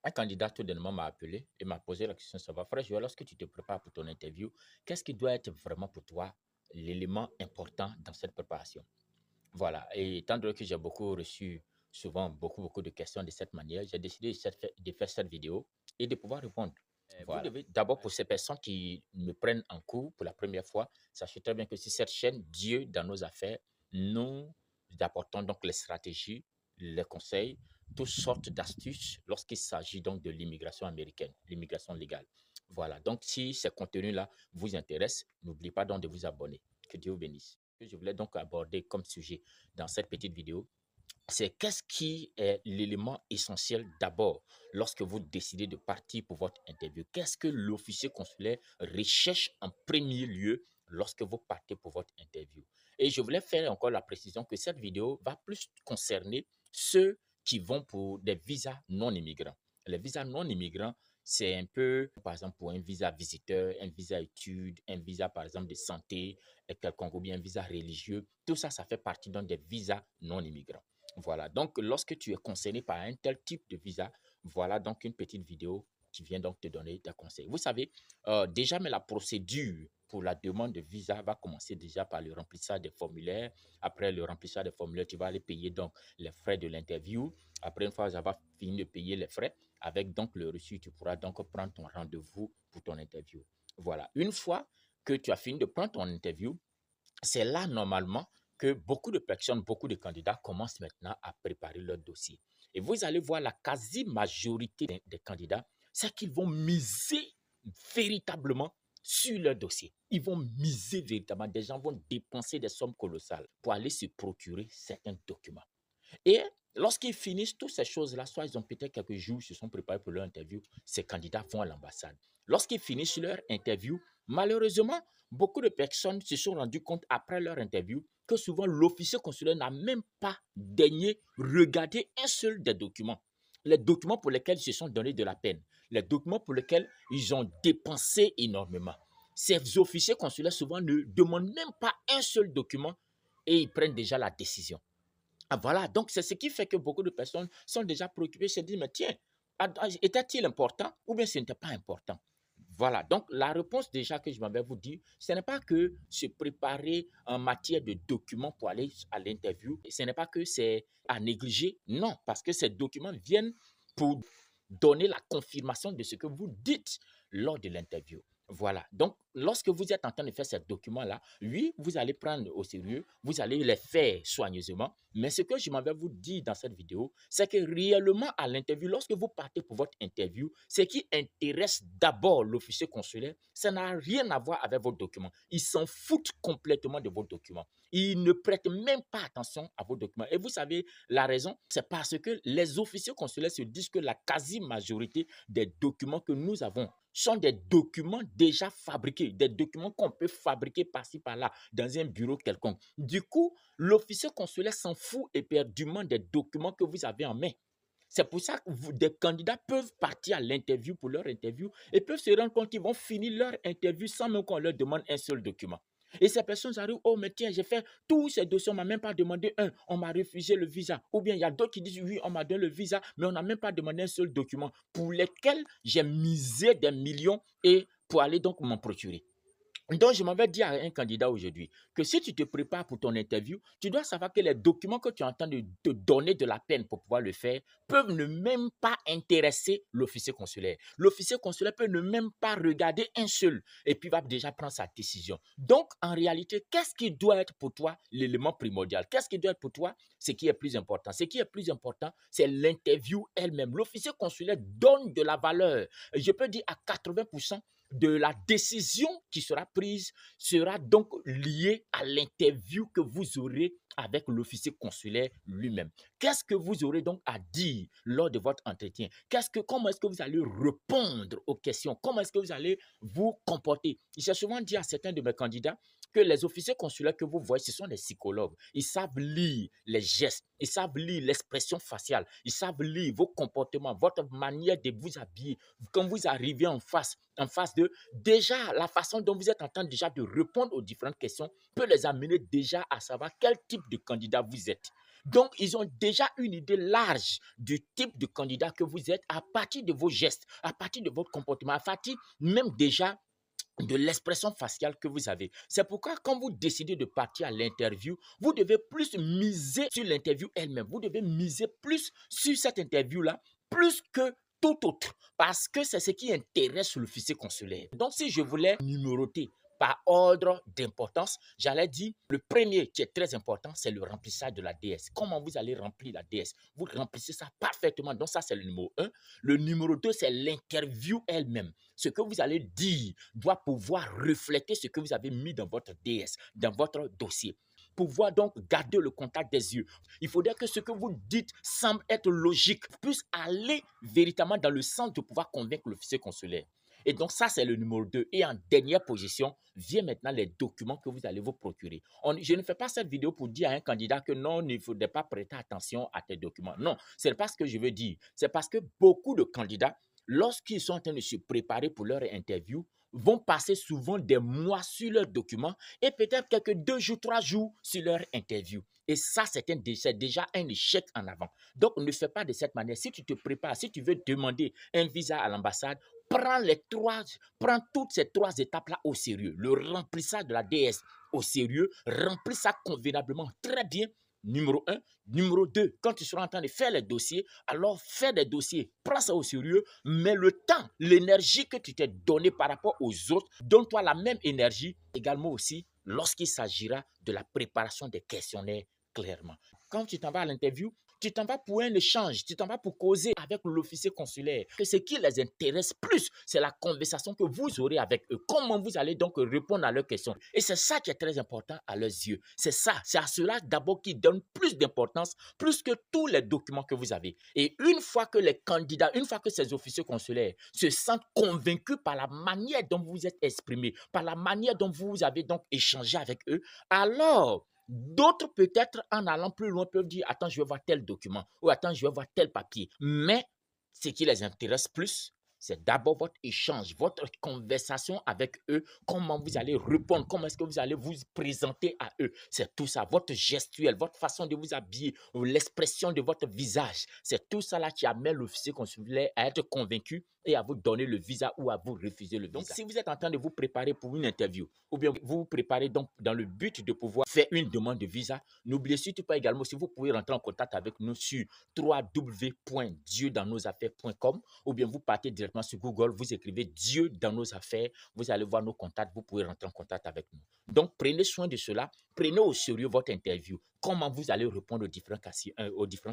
Un candidat tout dernièrement m'a appelé et m'a posé la question, ça va, frère Joël, lorsque tu te prépares pour ton interview, qu'est-ce qui doit être vraiment pour toi l'élément important dans cette préparation? Voilà, et étant donné que j'ai beaucoup reçu souvent beaucoup de questions de cette manière, j'ai décidé de faire cette vidéo et de pouvoir répondre. Vous Voilà. devez d'abord, pour ces personnes qui me prennent en cours pour la première fois, sachez très bien que sur cette chaîne, Dieu dans nos affaires, nous apportons donc les stratégies, les conseils, toutes sortes d'astuces lorsqu'il s'agit donc de l'immigration américaine, l'immigration légale. Voilà, donc si ces contenus-là vous intéressent, n'oubliez pas donc de vous abonner. Que Dieu vous bénisse. Ce que je voulais donc aborder comme sujet dans cette petite vidéo, c'est qu'est-ce qui est l'élément essentiel d'abord lorsque vous décidez de partir pour votre interview. Qu'est-ce que l'officier consulaire recherche en premier lieu lorsque vous partez pour votre interview? Et je voulais faire encore la précision que cette vidéo va plus concerner ceux qui vont pour des visas non immigrants. Les visas non immigrants, c'est un peu, par exemple, pour un visa visiteur, un visa études, un visa, par exemple, de santé, quelconque, ou bien un visa religieux. Tout ça, ça fait partie donc des visas non immigrants. Voilà, donc lorsque tu es concerné par un tel type de visa, voilà donc une petite vidéo qui vient donc te donner des conseils. Vous savez, déjà, mais la procédure pour la demande de visa va commencer déjà par le remplissage des formulaires. Après le remplissage des formulaires, tu vas aller payer donc les frais de l'interview. Après, une fois que tu as fini de payer les frais, avec donc le reçu, tu pourras donc prendre ton rendez-vous pour ton interview. Voilà, une fois que tu as fini de prendre ton interview, c'est là, normalement, que beaucoup de personnes, beaucoup de candidats commencent maintenant à préparer leur dossier. Et vous allez voir la quasi-majorité des candidats, c'est qu'ils vont miser véritablement sur leur dossier. Ils vont miser véritablement. Des gens vont dépenser des sommes colossales pour aller se procurer certains documents. Et lorsqu'ils finissent toutes ces choses-là, soit ils ont peut-être quelques jours, ils se sont préparés pour leur interview, ces candidats vont à l'ambassade. Lorsqu'ils finissent leur interview, malheureusement, beaucoup de personnes se sont rendues compte après leur interview que souvent l'officier consulaire n'a même pas daigné regarder un seul des documents. Les documents pour lesquels ils se sont donné de la peine, les documents pour lesquels ils ont dépensé énormément. Ces officiers consulaires souvent ne demandent même pas un seul document et ils prennent déjà la décision. Ah, voilà, donc c'est ce qui fait que beaucoup de personnes sont déjà préoccupées, se disent, mais tiens, était-il important ou bien ce n'était pas important? Voilà, donc la réponse déjà que je m'avais vous dire, ce n'est pas que se préparer en matière de documents pour aller à l'interview, ce n'est pas que c'est à négliger, non, parce que ces documents viennent pour donner la confirmation de ce que vous dites lors de l'interview. Voilà. Donc, lorsque vous êtes en train de faire ces documents-là, oui, vous allez prendre au sérieux, vous allez les faire soigneusement. Mais ce que je m'avais vous dire dans cette vidéo, c'est que réellement à l'interview, lorsque vous partez pour votre interview, ce qui intéresse d'abord l'officier consulaire, ça n'a rien à voir avec vos documents. Ils s'en foutent complètement de vos documents. Ils ne prêtent même pas attention à vos documents. Et vous savez, la raison, c'est parce que les officiers consulaires se disent que la quasi-majorité des documents que nous avons sont des documents déjà fabriqués, des documents qu'on peut fabriquer par-ci, par-là, dans un bureau quelconque. Du coup, l'officier consulaire s'en fout éperdument des documents que vous avez en main. C'est pour ça que des candidats peuvent partir à l'interview pour leur interview et peuvent se rendre compte qu'ils vont finir leur interview sans même qu'on leur demande un seul document. Et ces personnes arrivent, oh, mais tiens, j'ai fait tous ces dossiers, on ne m'a même pas demandé un, on m'a refusé le visa. Ou bien il y a d'autres qui disent, oui, on m'a donné le visa, mais on n'a même pas demandé un seul document pour lesquels j'ai misé des millions et pour aller donc m'en procurer. Donc, je m'avais dit à un candidat aujourd'hui que si tu te prépares pour ton interview, tu dois savoir que les documents que tu es en train de te donner de la peine pour pouvoir le faire peuvent ne même pas intéresser l'officier consulaire. L'officier consulaire peut ne même pas regarder un seul et puis va déjà prendre sa décision. Donc, en réalité, qu'est-ce qui doit être pour toi l'élément primordial? Qu'est-ce qui doit être pour toi ce qui est plus important? Ce qui est plus important, c'est l'interview elle-même. L'officier consulaire donne de la valeur. Je peux dire à 80% de la décision qui sera prise sera donc liée à l'interview que vous aurez avec l'officier consulaire lui-même. Qu'est-ce que vous aurez donc à dire lors de votre entretien? Comment est-ce que vous allez répondre aux questions? Comment est-ce que vous allez vous comporter? J'ai souvent dit à certains de mes candidats que les officiers consulaires que vous voyez, ce sont des psychologues. Ils savent lire les gestes, ils savent lire l'expression faciale, ils savent lire vos comportements, votre manière de vous habiller. Quand vous arrivez en face d'eux, déjà, la façon dont vous êtes en train déjà de répondre aux différentes questions peut les amener déjà à savoir quel type de candidat vous êtes. Donc, ils ont déjà une idée large du type de candidat que vous êtes à partir de vos gestes, à partir de votre comportement, à partir même déjà de l'expression faciale que vous avez. C'est pourquoi quand vous décidez de partir à l'interview, vous devez plus miser sur l'interview elle-même. Vous devez miser plus sur cette interview-là, plus que tout autre, parce que c'est ce qui intéresse l'officier consulaire. Donc, si je voulais numéroter par ordre d'importance, j'allais dire le premier qui est très important, c'est le remplissage de la DS. Comment vous allez remplir la DS? Vous remplissez ça parfaitement. Donc, ça, c'est le numéro 1. Le numéro 2, c'est l'interview elle-même. Ce que vous allez dire doit pouvoir refléter ce que vous avez mis dans votre DS, dans votre dossier. Pouvoir donc garder le contact des yeux. Il faudrait que ce que vous dites semble être logique, puisse aller véritablement dans le sens de pouvoir convaincre l'officier consulaire. Et donc, ça, c'est le numéro 2. Et en dernière position, vient maintenant les documents que vous allez vous procurer. Je ne fais pas cette vidéo pour dire à un candidat que non, il ne faudrait pas prêter attention à tes documents. Non, ce n'est pas ce que je veux dire. C'est parce que beaucoup de candidats, lorsqu'ils sont en train de se préparer pour leur interview, vont passer souvent des mois sur leurs documents et peut-être quelques 2 jours, 3 jours sur leur interview. Et ça, c'est déjà un échec en avant. Donc, ne fais pas de cette manière. Si tu te prépares, si tu veux demander un visa à l'ambassade, prends toutes ces 3 étapes-là au sérieux. Le remplissage de la DS au sérieux, remplis ça convenablement, très bien. Numéro 1. Numéro 2, quand tu seras en train de faire les dossiers, alors fais des dossiers, prends ça au sérieux, mais le temps, l'énergie que tu t'es donné par rapport aux autres, donne-toi la même énergie également aussi lorsqu'il s'agira de la préparation des questionnaires clairement. Quand tu t'en vas à l'interview, tu t'en vas pour un échange, tu t'en vas pour causer avec l'officier consulaire. Que ce qui les intéresse plus, c'est la conversation que vous aurez avec eux. Comment vous allez donc répondre à leurs questions. Et c'est ça qui est très important à leurs yeux. C'est ça, c'est à cela d'abord qu'ils donnent plus d'importance, plus que tous les documents que vous avez. Et une fois que les candidats, une fois que ces officiers consulaires se sentent convaincus par la manière dont vous êtes exprimé, par la manière dont vous avez donc échangé avec eux, alors d'autres, peut-être, en allant plus loin, peuvent dire, attends, je vais voir tel document ou attends, je vais voir tel papier. Mais ce qui les intéresse plus, c'est d'abord votre échange, votre conversation avec eux, comment vous allez répondre, comment est-ce que vous allez vous présenter à eux. C'est tout ça, votre gestuelle, votre façon de vous habiller, l'expression de votre visage. C'est tout ça là qui amène l'officier consulaire à être convaincu et à vous donner le visa ou à vous refuser le visa. Donc, si vous êtes en train de vous préparer pour une interview ou bien vous vous préparez donc dans le but de pouvoir faire une demande de visa, n'oubliez surtout pas également si vous pouvez rentrer en contact avec nous sur www.dieudansnosaffaires.com ou bien vous partez directement sur Google, vous écrivez Dieu dans nos affaires, vous allez voir nos contacts, vous pouvez rentrer en contact avec nous. Donc, prenez soin de cela, prenez au sérieux votre interview. Comment vous allez répondre aux différentes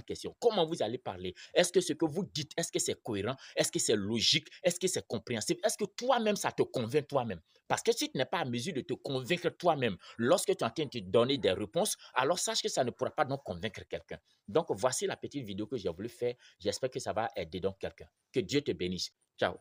questions? Comment vous allez parler? Est-ce que ce que vous dites, est-ce que c'est cohérent? Est-ce que c'est logique? Est-ce que c'est compréhensible? Est-ce que toi-même, ça te convainc toi-même? Parce que si tu n'es pas à mesure de te convaincre toi-même lorsque tu es en train de te donner des réponses, alors sache que ça ne pourra pas donc convaincre quelqu'un. Donc, voici la petite vidéo que j'ai voulu faire. J'espère que ça va aider donc quelqu'un. Que Dieu te bénisse. Ciao.